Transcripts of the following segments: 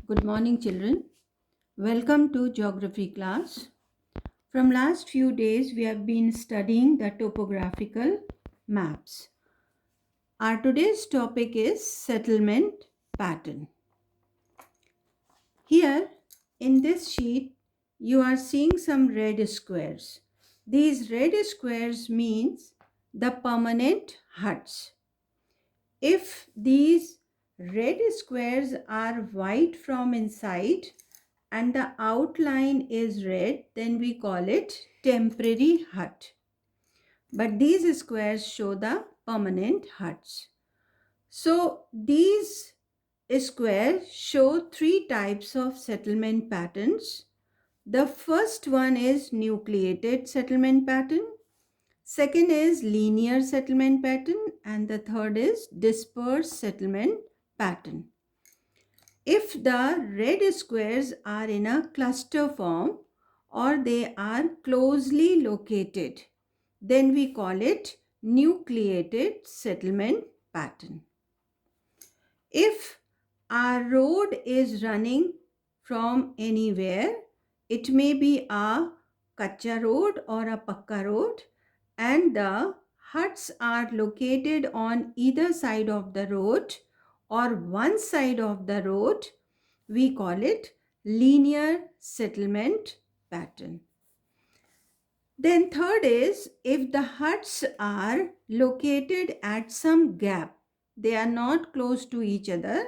Good morning, children. Welcome to geography class. From last few days, we have been studying the topographical maps. Our today's topic is settlement pattern. Here in this sheet, you are seeing some red squares. These red squares means the permanent huts. If these red squares are white from inside and the outline is red, then we call it temporary hut. But these squares show the permanent huts. So these squares show three types of settlement patterns. The first one is nucleated settlement pattern. Second is linear settlement pattern, and the third is dispersed settlement pattern. If the red squares are in a cluster form or they are closely located, then we call it nucleated settlement pattern. If our road is running from anywhere, it may be a kacha road or a pakka road, and the huts are located on either side of the road or one side of the road, we call it linear settlement pattern. Then third is if the huts are located at some gap, they are not close to each other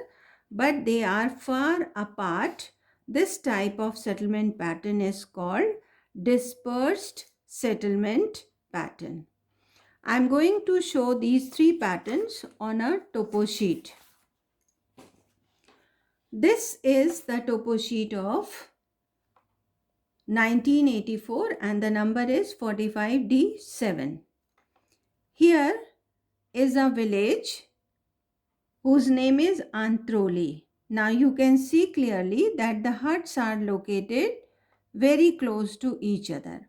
but they are far apart, this type of settlement pattern is called dispersed settlement pattern. I am going to show these three patterns on a topo sheet. This is the topo sheet of 1984 and the number is 45D7. Here is a village whose name is Antroli. Now you can see clearly that the huts are located very close to each other.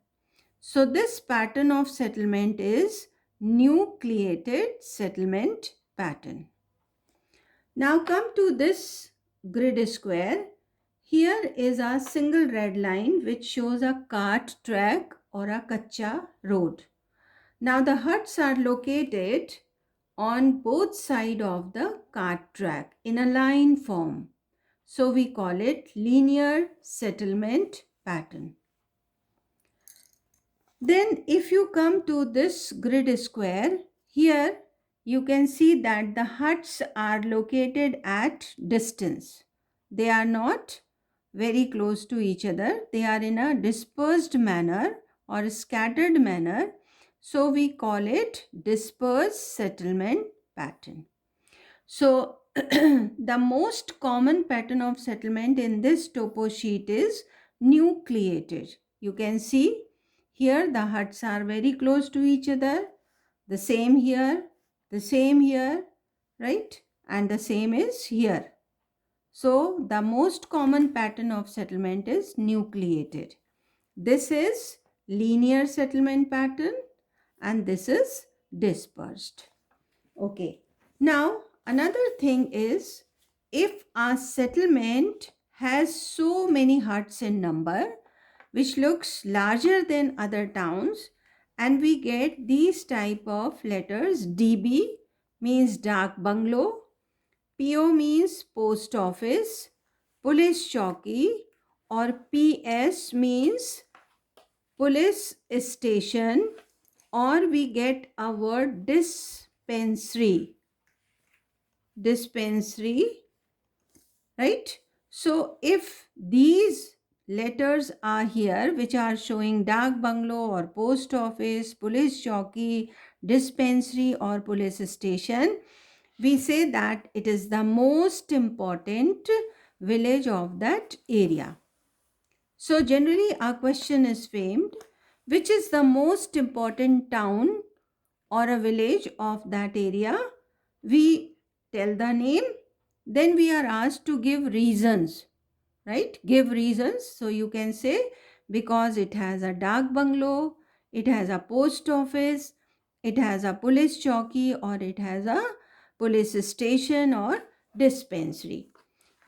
So this pattern of settlement is nucleated settlement pattern. Now come to this grid square. Here is a single red line which shows a cart track or a kacha road. Now the huts are located on both sides of the cart track in a line form. So we call it linear settlement pattern. Then if you come to this grid square, here you can see that the huts are located at distance. They are not very close to each other. They are in a dispersed manner or scattered manner. So we call it dispersed settlement pattern. So the most common pattern of settlement in this topo sheet is nucleated. You can see here the huts are very close to each other. The same here, right? And the same is here. So the most common pattern of settlement is nucleated. This is linear settlement pattern and this is dispersed. Okay. Now another thing is if a settlement has so many huts in number which looks larger than other towns and we get these type of letters. DB means Dak Bungalow, PO means post office, police chowki, or PS means police station, or we get a word dispensary, right? So if these letters are here which are showing Dak Bungalow or post office, police chowki, dispensary or police station, we say that it is the most important village of that area. So generally our question is framed, which is the most important town or a village of that area? We tell the name, then we are asked to give reasons, right? Give reasons. So you can say because it has a Dak Bungalow, it has a post office, it has a police chowki, or it has a police station or dispensary.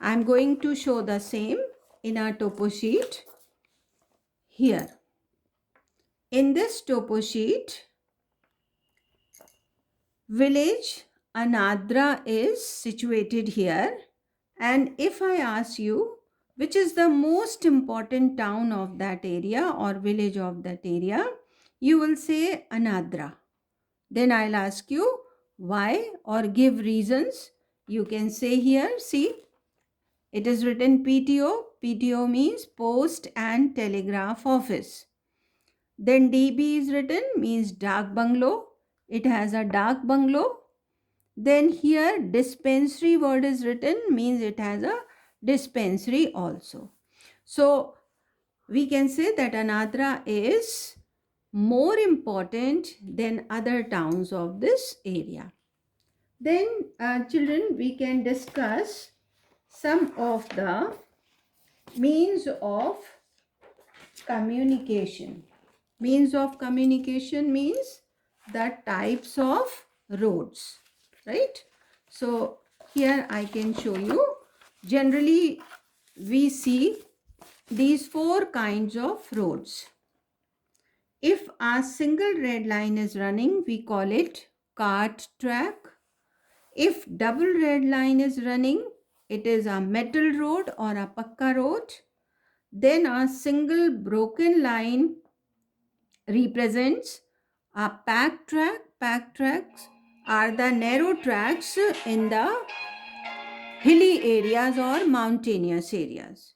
I'm going to show the same in our topo sheet here. In this topo sheet, village Anadra is situated here. And if I ask you which is the most important town of that area or village of that area, you will say Anadra. Then I'll ask you why or give reasons. You can say here, see, it is written PTO. PTO means Post and Telegraph Office. Then DB is written, means Dak Bungalow. It has a Dak Bungalow. Then here dispensary word is written, means it has a dispensary also. So we can say that Anadra is more important than other towns of this area. Then children, we can discuss some of the means of communication. Means of communication means the types of roads, right? So here I can show you. Generally, we see these four kinds of roads. If a single red line is running, we call it cart track. If double red line is running, it is a metal road or a pakka road. Then a single broken line represents a pack track. Pack tracks are the narrow tracks in the hilly areas or mountainous areas.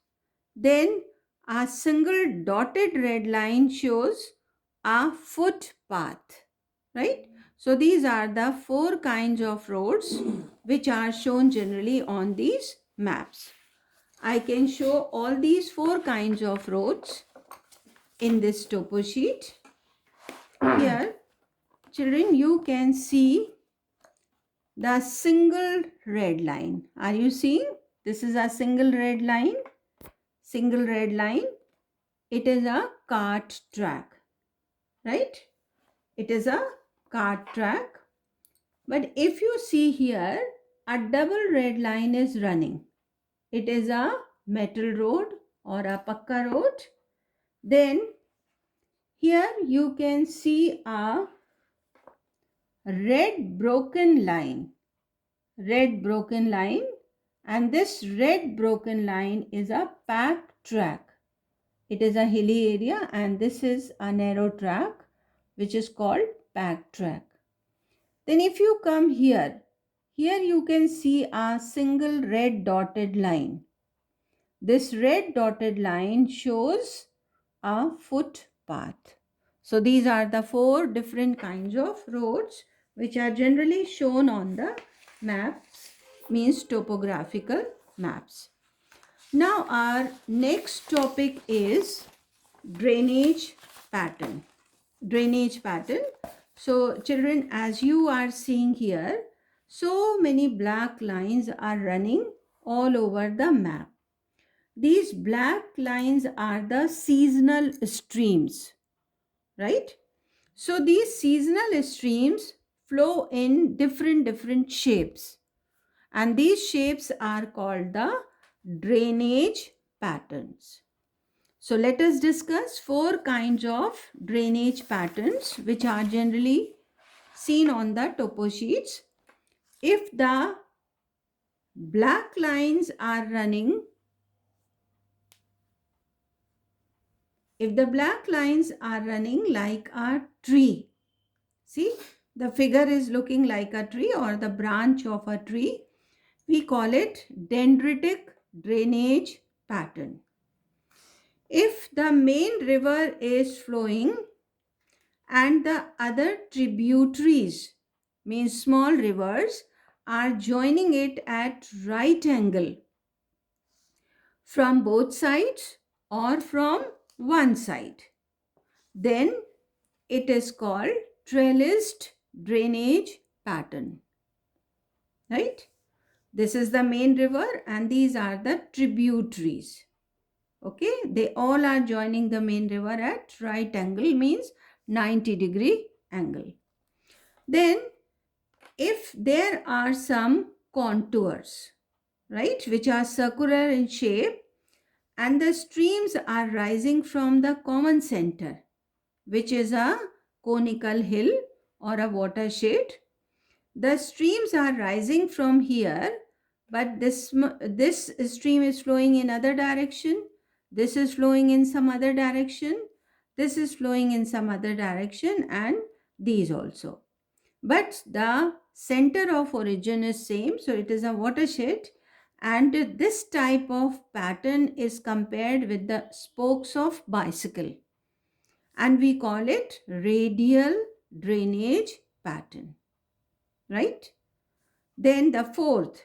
Then a single dotted red line shows a footpath, right? So these are the four kinds of roads which are shown generally on these maps. I can show all these four kinds of roads in this topo sheet. Here, children, you can see the single red line. Are you seeing? This is a single red line. Single red line. It is a cart track, right? It is a cart track. But if you see here, a double red line is running. It is a metal road or a pakka road. Then here you can see a red broken line. Red broken line, and this red broken line is a pack track. It is a hilly area and this is a narrow track which is called pack track. Then if you come here, here you can see a single red dotted line. This red dotted line shows a footpath. So these are the four different kinds of roads which are generally shown on the maps, means topographical maps. Now our next topic is drainage pattern. Drainage pattern. So children, as you are seeing here, so many black lines are running all over the map. These black lines are the seasonal streams, right? So these seasonal streams flow in different shapes, and these shapes are called the drainage patterns. So let us discuss four kinds of drainage patterns which are generally seen on the topo sheets. If the black lines are running, like a tree, see, the figure is looking like a tree or the branch of a tree, we call it dendritic drainage pattern. If the main river is flowing and the other tributaries, means small rivers, are joining it at right angle from both sides or from one side, then it is called trellised drainage pattern, right? This is the main river and these are the tributaries. Okay, they all are joining the main river at right angle, means 90-degree angle. Then if there are some contours, right, which are circular in shape, and the streams are rising from the common center, which is a conical hill or a watershed. The streams are rising from here, but this stream is flowing in other direction. This is flowing in some other direction. This is flowing in some other direction, and these also. But the center of origin is same, so it is a watershed. And this type of pattern is compared with the spokes of bicycle, and we call it radial drainage pattern, right? Then the fourth,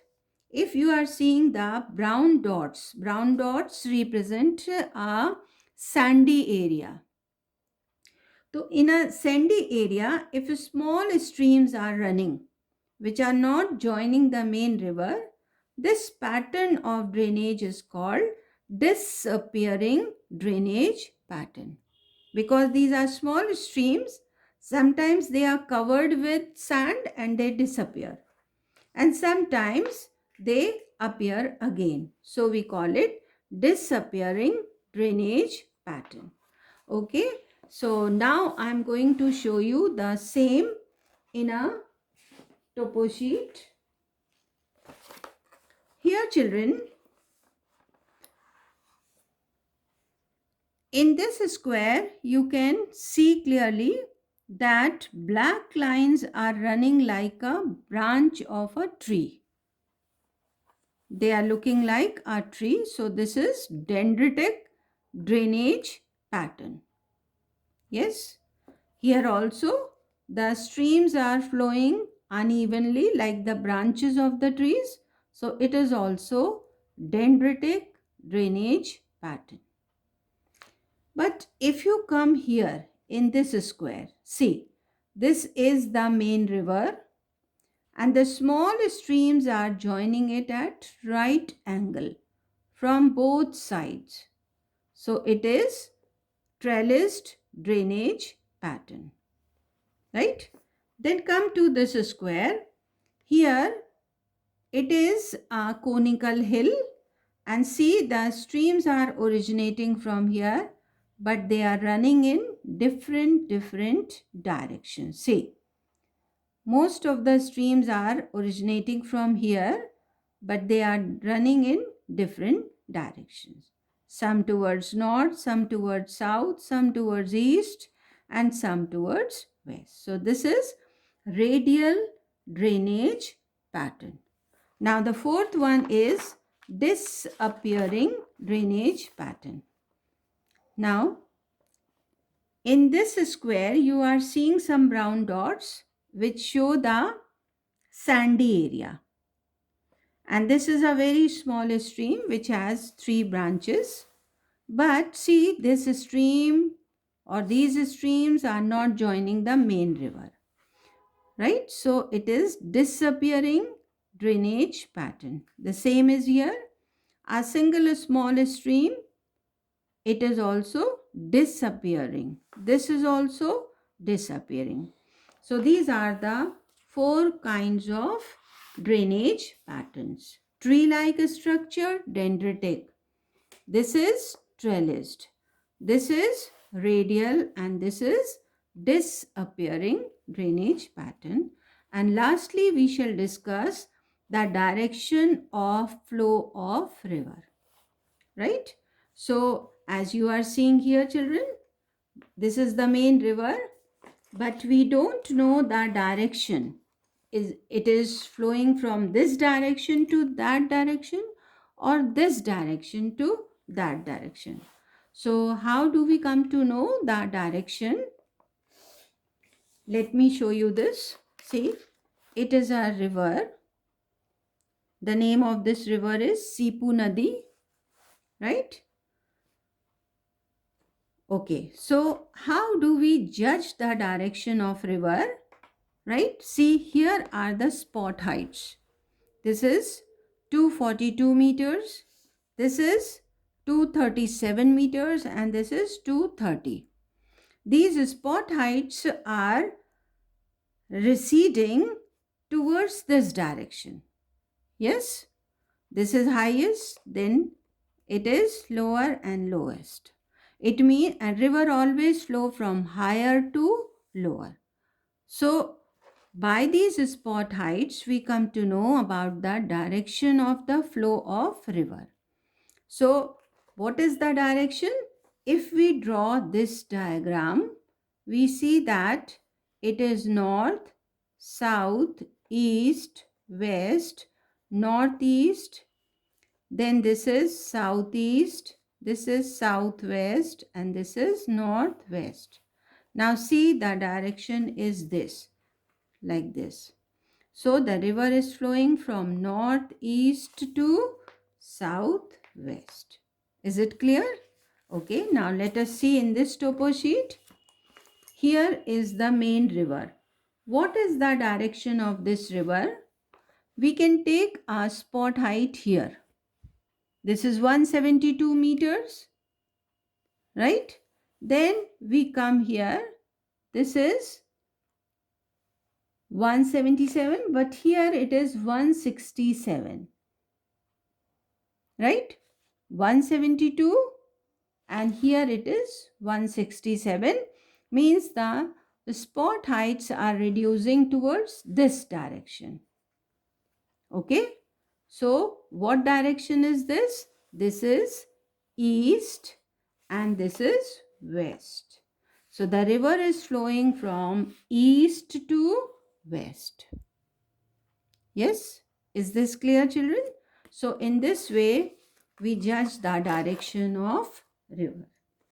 if you are seeing the brown dots represent a sandy area. So in a sandy area, if small streams are running, which are not joining the main river, this pattern of drainage is called disappearing drainage pattern. Because these are small streams, sometimes they are covered with sand and they disappear, and sometimes they appear again. So we call it disappearing drainage pattern. Okay, so now I am going to show you the same in a topo sheet. Here children, in this square you can see clearly that black lines are running like a branch of a tree. They are looking like a tree. So this is dendritic drainage pattern. Yes. Here also the streams are flowing unevenly like the branches of the trees. So it is also dendritic drainage pattern. But if you come here in this square, see, this is the main river and the small streams are joining it at right angle from both sides. So it is trellised drainage pattern, right? Then come to this square. Here it is a conical hill, and see the streams are originating from here, but they are running in different directions. See, most of the streams are originating from here, but they are running in different directions. Some towards north, some towards south, some towards east, and some towards west. So this is radial drainage pattern. Now the fourth one is disappearing drainage pattern. Now in this square you are seeing some brown dots which show the sandy area. And this is a very small stream which has 3 branches. But see, this stream or these streams are not joining the main river, right? So it is disappearing drainage pattern. The same is here. A single small stream, it is also disappearing. This is also disappearing. So these are the 4 kinds of drainage patterns. Tree-like structure, dendritic. This is trellised. This is radial, and this is disappearing drainage pattern. And lastly, we shall discuss the direction of flow of river, right? So as you are seeing here children, this is the main river, but we don't know the direction. It is flowing from this direction to that direction or this direction to that direction. So how do we come to know the direction? Let me show you this. See, it is a river. The name of this river is Sipu Nadi, right? Okay, so how do we judge the direction of river? Right? See, here are the spot heights. This is 242 meters. This is 237 meters, and this is 230. These spot heights are receding towards this direction. Yes? This is highest, then it is lower and lowest. It means a river always flow from higher to lower. So by these spot heights, we come to know about the direction of the flow of river. So what is the direction? If we draw this diagram, we see that it is north, south, east, west, northeast, then this is southeast, this is southwest, and this is northwest. Now see, the direction is this, like this. So the river is flowing from northeast to southwest. Is it clear? Okay, now let us see in this topo sheet. Here is the main river. What is the direction of this river? We can take a spot height here. This is 172 meters, right? Then we come here. This is 177, but here it is 167, right? 172 and here it is 167, means the spot heights are reducing towards this direction. Okay, so what direction is this? This is east and this is west. So the river is flowing from east to west. Yes, is this clear, children? So in this way we judge the direction of river.